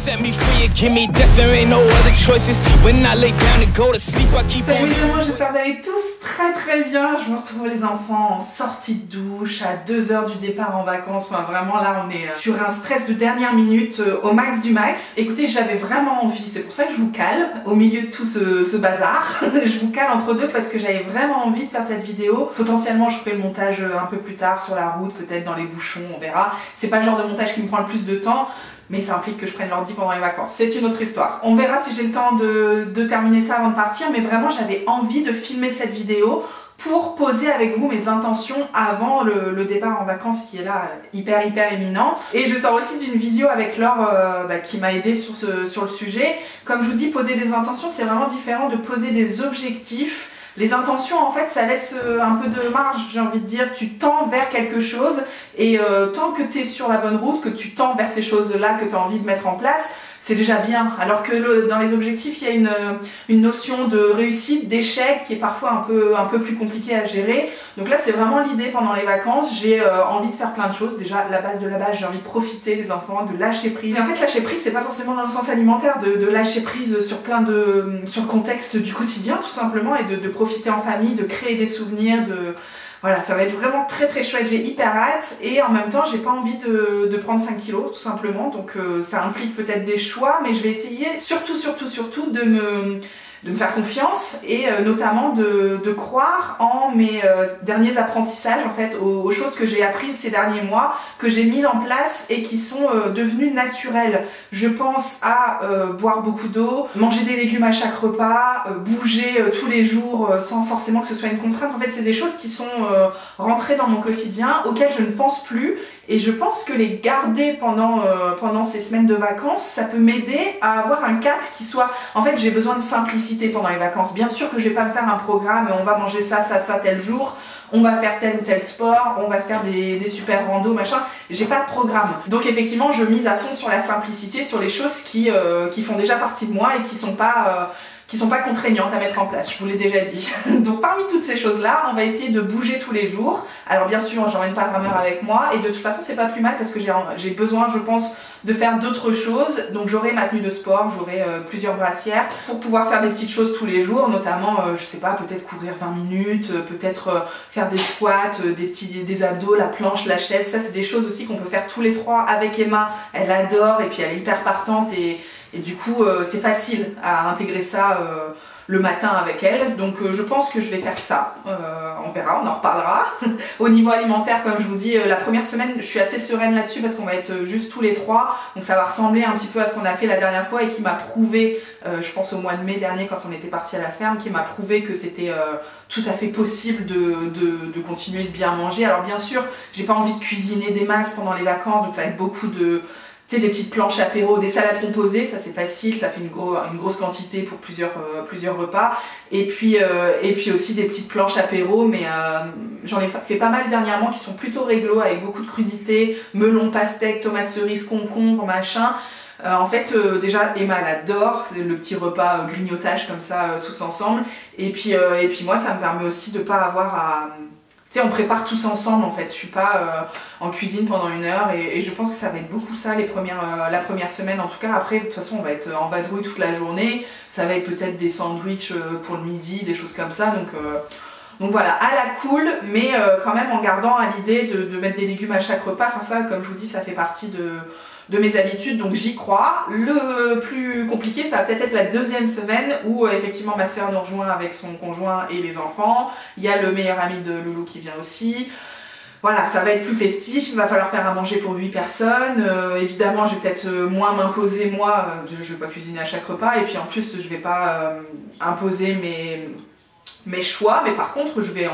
Set me free and give me death, there ain't no other choices. When I lay down to go to sleep, I keep on. Salut tout le monde, j'espère que vous allez tous très bien. Je vous retrouve les enfants en sortie de douche à 2 heures du départ en vacances. Enfin vraiment là on est sur un stress de dernière minute au max du max. Écoutez, j'avais vraiment envie, c'est pour ça que je vous cale au milieu de tout ce bazar. Je vous cale entre deux parce que j'avais vraiment envie de faire cette vidéo. Potentiellement je ferai le montage un peu plus tard sur la route, peut-être dans les bouchons, on verra. C'est pas le genre de montage qui me prend le plus de temps, mais ça implique que je prenne l'ordi pendant les vacances. C'est une autre histoire. On verra si j'ai le temps de terminer ça avant de partir, mais vraiment j'avais envie de filmer cette vidéo pour poser avec vous mes intentions avant le départ en vacances qui est là hyper éminent. Et je sors aussi d'une visio avec Laure qui m'a aidé sur le sujet. Comme je vous dis, poser des intentions, c'est vraiment différent de poser des objectifs. Les intentions, en fait, ça laisse un peu de marge, j'ai envie de dire. Tu tends vers quelque chose et tant que tu es sur la bonne route, que tu tends vers ces choses-là que tu as envie de mettre en place, c'est déjà bien. Alors que dans les objectifs, il y a une notion de réussite, d'échec qui est parfois un peu plus compliquée à gérer. Donc là, c'est vraiment l'idée pendant les vacances. J'ai envie de faire plein de choses. Déjà, la base de la base, j'ai envie de profiter des enfants, de lâcher prise. Et en fait, lâcher prise, c'est pas forcément dans le sens alimentaire, de lâcher prise sur sur le contexte du quotidien, tout simplement, et de profiter en famille, de créer des souvenirs, Voilà, ça va être vraiment très chouette, j'ai hyper hâte et en même temps j'ai pas envie de prendre 5 kilos tout simplement, donc ça implique peut-être des choix, mais je vais essayer surtout de me faire confiance et notamment de croire en mes derniers apprentissages, en fait, aux choses que j'ai apprises ces derniers mois, que j'ai mises en place et qui sont devenues naturelles. Je pense à boire beaucoup d'eau, manger des légumes à chaque repas, bouger tous les jours sans forcément que ce soit une contrainte. En fait, c'est des choses qui sont rentrées dans mon quotidien, auxquelles je ne pense plus, et je pense que les garder pendant ces semaines de vacances, ça peut m'aider à avoir un cap qui soit... En fait, j'ai besoin de simplicité pendant les vacances. Bien sûr que je vais pas me faire un programme, on va manger ça tel jour, on va faire tel ou tel sport, on va se faire des super randos, machin. J'ai pas de programme. Donc effectivement, je mise à fond sur la simplicité, sur les choses qui font déjà partie de moi et qui sont pas contraignantes à mettre en place, je vous l'ai déjà dit. Donc parmi toutes ces choses-là, on va essayer de bouger tous les jours. Alors bien sûr, j'emmène pas le rameur avec moi et de toute façon, c'est pas plus mal parce que j'ai besoin, je pense, de faire d'autres choses. Donc j'aurai ma tenue de sport, j'aurai plusieurs brassières pour pouvoir faire des petites choses tous les jours, notamment, je sais pas, peut-être courir 20 minutes, peut-être faire des squats, des abdos, la planche, la chaise. Ça, c'est des choses aussi qu'on peut faire tous les trois avec Emma. Elle adore et puis elle est hyper partante et du coup c'est facile à intégrer ça le matin avec elle, donc je pense que je vais faire ça, on verra, on en reparlera. Au niveau alimentaire, comme je vous dis, la première semaine je suis assez sereine là-dessus parce qu'on va être juste tous les trois, donc ça va ressembler un petit peu à ce qu'on a fait la dernière fois et qui m'a prouvé, je pense au mois de mai dernier quand on était parti à la ferme, qui m'a prouvé que c'était tout à fait possible de continuer de bien manger. Alors bien sûr, j'ai pas envie de cuisiner des masses pendant les vacances, donc ça va être beaucoup de... Tu sais, des petites planches apéro, des salades composées, ça c'est facile, ça fait une grosse quantité pour plusieurs repas. Et puis aussi des petites planches apéro, mais j'en ai fait pas mal dernièrement qui sont plutôt réglo, avec beaucoup de crudité, melon, pastèque, tomates cerises, concombre, machin. En fait, déjà Emma elle adore, c'est le petit repas grignotage comme ça, tous ensemble. Et puis moi ça me permet aussi de pas avoir à... Tu sais, on prépare tous ensemble en fait, je suis pas en cuisine pendant 1 heure et je pense que ça va être beaucoup ça la première semaine en tout cas. Après de toute façon on va être en vadrouille toute la journée, ça va être peut-être des sandwichs pour le midi, des choses comme ça, donc voilà, à la cool, mais quand même en gardant à l'idée de mettre des légumes à chaque repas. Enfin ça, comme je vous dis, ça fait partie de mes habitudes, donc j'y crois. Le plus compliqué, ça va peut-être être la 2e semaine où effectivement ma soeur nous rejoint avec son conjoint et les enfants. Il y a le meilleur ami de Loulou qui vient aussi. Voilà, ça va être plus festif, il va falloir faire à manger pour 8 personnes. Évidemment, je vais peut-être moins m'imposer moi, je vais pas cuisiner à chaque repas, et puis en plus je vais pas imposer mes choix, mais par contre je vais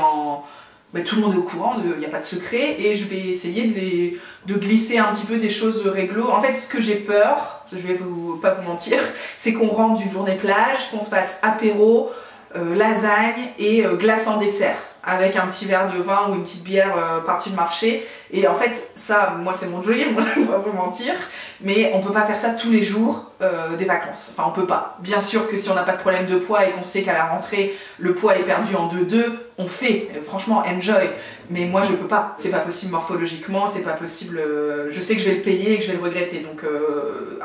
tout le monde est au courant, il n'y a pas de secret, et je vais essayer de glisser un petit peu des choses réglo. En fait, ce que j'ai peur, je vais pas vous mentir, c'est qu'on rentre d'une journée plage, qu'on se fasse apéro, lasagne et glace en dessert. avec un petit verre de vin ou une petite bière par-dessus le marché. Et en fait, ça, moi c'est mon dream, je ne vais pas vous mentir, mais on peut pas faire ça tous les jours des vacances. Enfin, on peut pas. Bien sûr que si on n'a pas de problème de poids et qu'on sait qu'à la rentrée, le poids est perdu en 2-2, on fait. Franchement, enjoy. Mais moi, je peux pas. C'est pas possible morphologiquement, c'est pas possible. Je sais que je vais le payer et que je vais le regretter. Donc,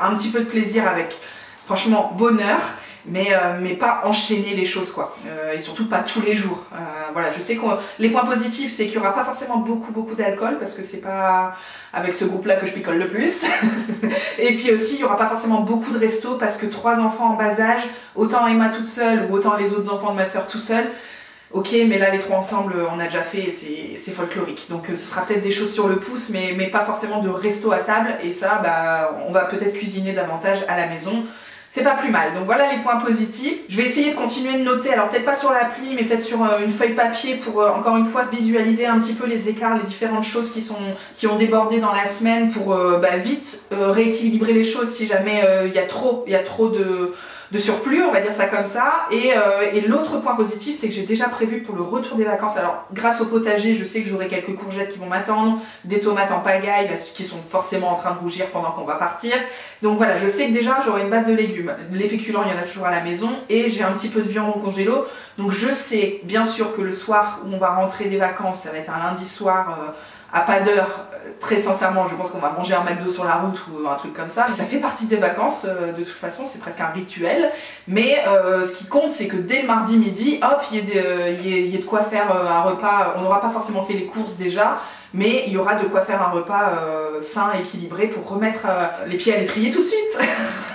un petit peu de plaisir avec, franchement, bonheur. Mais pas enchaîner les choses quoi, et surtout pas tous les jours. Voilà, je sais que les points positifs c'est qu'il n'y aura pas forcément beaucoup d'alcool parce que c'est pas avec ce groupe là que je picole le plus. Et puis aussi il n'y aura pas forcément beaucoup de restos parce que 3 enfants en bas âge, autant Emma toute seule ou autant les autres enfants de ma soeur tout seul. Ok, mais là les 3 ensemble on a déjà fait et c'est folklorique. Donc ce sera peut-être des choses sur le pouce mais pas forcément de resto à table et ça bah on va peut-être cuisiner davantage à la maison. C'est pas plus mal, donc voilà les points positifs. Je vais essayer de continuer de noter, alors peut-être pas sur l'appli, mais peut-être sur une feuille papier pour encore une fois visualiser un petit peu les écarts, les différentes choses qui ont débordé dans la semaine pour vite rééquilibrer les choses si jamais il y a trop de surplus, on va dire ça comme ça. Et l'autre point positif, c'est que j'ai déjà prévu pour le retour des vacances. Alors, grâce au potager, je sais que j'aurai quelques courgettes qui vont m'attendre, des tomates en pagaille qui sont forcément en train de rougir pendant qu'on va partir. Donc voilà, je sais que déjà j'aurai une base de légumes. Les féculents, il y en a toujours à la maison et j'ai un petit peu de viande au congélo. Donc je sais bien sûr que le soir où on va rentrer des vacances, ça va être un lundi soir à pas d'heure. Très sincèrement, je pense qu'on va manger un McDo sur la route ou un truc comme ça. Ça fait partie des vacances, de toute façon, c'est presque un rituel. Mais ce qui compte, c'est que dès le mardi midi, hop, il y ait de quoi faire un repas. On n'aura pas forcément fait les courses déjà, mais il y aura de quoi faire un repas sain, équilibré pour remettre les pieds à l'étrier tout de suite.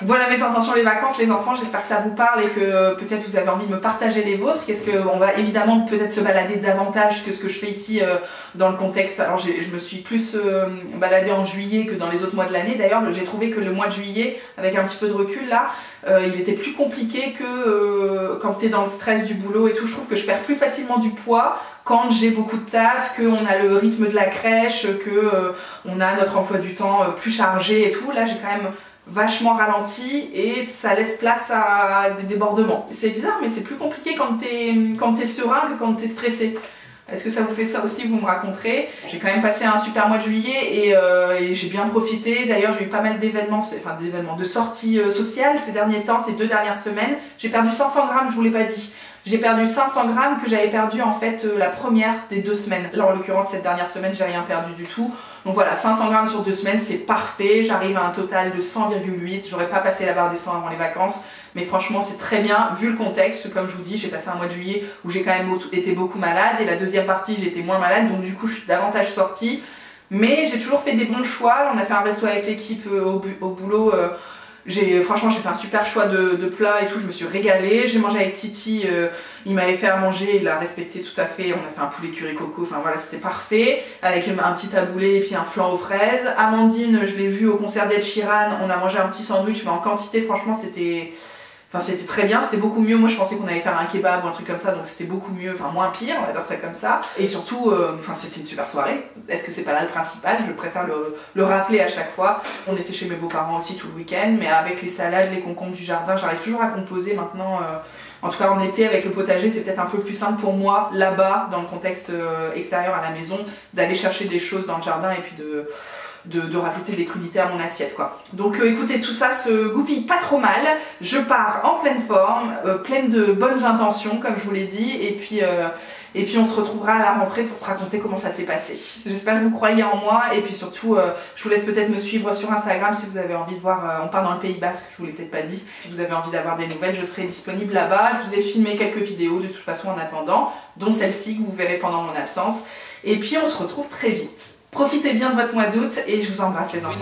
Voilà mes intentions les vacances les enfants, j'espère que ça vous parle et que peut-être vous avez envie de me partager les vôtres. Qu'est-ce qu'on va évidemment peut-être se balader davantage que ce que je fais ici dans le contexte. Alors je me suis plus baladée en juillet que dans les autres mois de l'année. D'ailleurs j'ai trouvé que le mois de juillet, avec un petit peu de recul là, il était plus compliqué que quand t'es dans le stress du boulot et tout. Je trouve que je perds plus facilement du poids quand j'ai beaucoup de taf, qu'on a le rythme de la crèche, qu'on a notre emploi du temps plus chargé et tout. Là j'ai quand même vachement ralenti et ça laisse place à des débordements. C'est bizarre mais c'est plus compliqué quand t'es serein que quand t'es stressé. Est-ce que ça vous fait ça aussi? Vous me raconterez. J'ai quand même passé un super mois de juillet et j'ai bien profité. D'ailleurs j'ai eu pas mal d'événements, de sorties sociales ces derniers temps, ces 2 dernières semaines. J'ai perdu 500 grammes, je vous l'ai pas dit. J'ai perdu 500 grammes que j'avais perdu en fait la première des 2 semaines. Là en l'occurrence cette dernière semaine j'ai rien perdu du tout. Donc voilà, 500 grammes sur 2 semaines c'est parfait. J'arrive à un total de 100,8. J'aurais pas passé la barre des 100 avant les vacances. Mais franchement c'est très bien vu le contexte. Comme je vous dis, j'ai passé un mois de juillet où j'ai quand même été beaucoup malade. Et la deuxième partie j'ai été moins malade. Donc du coup je suis davantage sortie. Mais j'ai toujours fait des bons choix. On a fait un resto avec l'équipe au boulot. Franchement j'ai fait un super choix de plats et tout, je me suis régalée. J'ai mangé avec Titi, il m'avait fait à manger, il a respecté tout à fait. On a fait un poulet curry coco, enfin voilà c'était parfait. Avec un petit taboulé et puis un flan aux fraises. Amandine, je l'ai vue au concert d'Ed Sheeran, on a mangé un petit sandwich mais en quantité franchement c'était très bien, c'était beaucoup mieux. Moi je pensais qu'on allait faire un kebab ou un truc comme ça, donc c'était beaucoup mieux, enfin moins pire, on va dire ça comme ça. Et surtout, c'était une super soirée. Est-ce que c'est pas là le principal? Je préfère le rappeler à chaque fois. On était chez mes beaux-parents aussi tout le week-end, mais avec les salades, les concombres du jardin, j'arrive toujours à composer maintenant. En tout cas en été avec le potager, c'est peut-être un peu plus simple pour moi là-bas, dans le contexte extérieur à la maison, d'aller chercher des choses dans le jardin et puis de rajouter des crudités à mon assiette quoi. Donc écoutez, tout ça se goupille pas trop mal. Je pars en pleine forme, pleine de bonnes intentions comme je vous l'ai dit, et puis on se retrouvera à la rentrée pour se raconter comment ça s'est passé. J'espère que vous croyez en moi et puis surtout je vous laisse peut-être me suivre sur Instagram si vous avez envie de voir, on part dans le Pays Basque, je vous l'ai peut-être pas dit. Si vous avez envie d'avoir des nouvelles, je serai disponible là-bas. Je vous ai filmé quelques vidéos de toute façon en attendant, dont celle-ci que vous verrez pendant mon absence. Et puis on se retrouve très vite. Profitez bien de votre mois d'août et je vous embrasse les enfants.